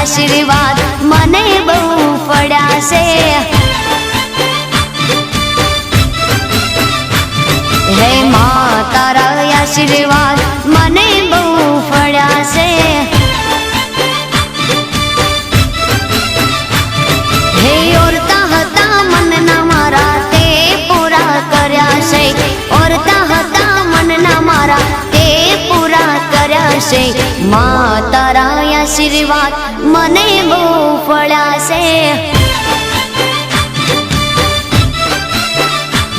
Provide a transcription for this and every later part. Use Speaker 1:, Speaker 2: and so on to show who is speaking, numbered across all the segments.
Speaker 1: આશીર્વાદ મને બહુ પડ્યા છે। હે માં તારા આશીર્વાદ મને બહુ પડ્યા છે। હે ઓરતા હતા મનના મારા તે પૂરા કર્યા છે। ઓરતા હતા મનના મારા તે પૂરા કર્યા છે। માં તારા આશીર્વાદ મને બહુ પડ્યા છે।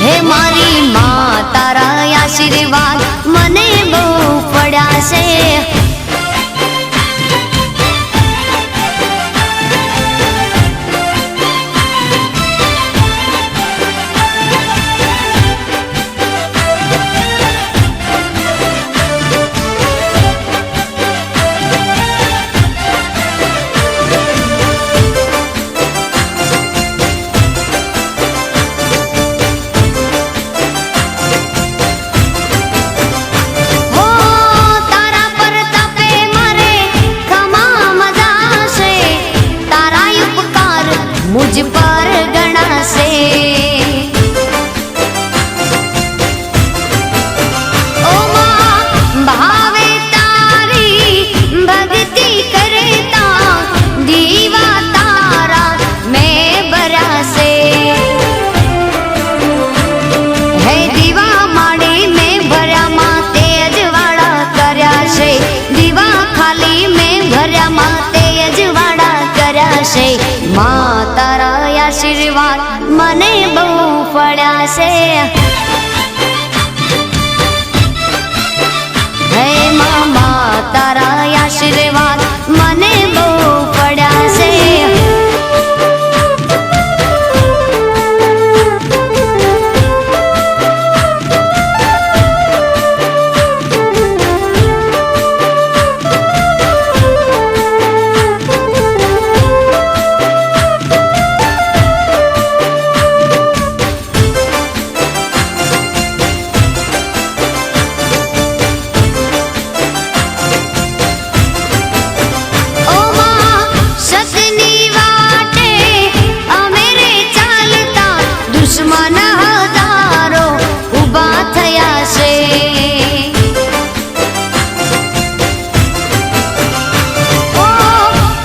Speaker 1: હે મારી માં તારા આશીર્વાદ મને બહુ પડ્યા છે। मुझ पर गणा से ओ मां भावे तारी भक्ति करता दीवा तारा मैं बरा से। है दीवा माड़ी में भर्या माते अजवाड़ा कर्या छे। दीवा खाली में भर्या माते अजवाड़ा कर्या छे। मां तारा आशीर्वाद मने बहु पड्या छे। हे मामा तारा आशीर्वाद मने बहु पड्या छे। दुश्मन हजारों उभा थया छे। ओ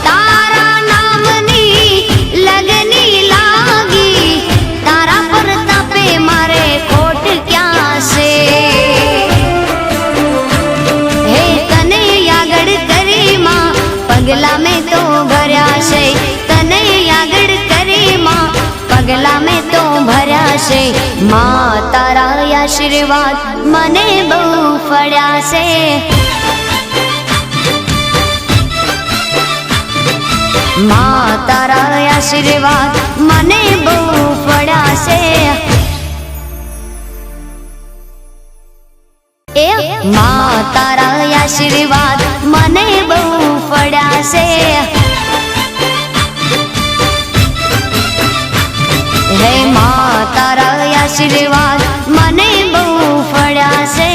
Speaker 1: तारा नामनी लगनी लागी तारा प्रतापे मारे खोट क्या से। हे तने यागड़ करी मां पगला में तो भर्या छे। तने यागड़ करी मां पगला में तो भर्या छे। मां तारा आशीर्वाद मने बहु पड्या छे। मां तारा आशीर्वाद मने बहु पड्या छे। मां तारा आशीर्वाद मने बहु पड्या छे। हे मां तारा आशीर्वाद मने बहु पड्या छे।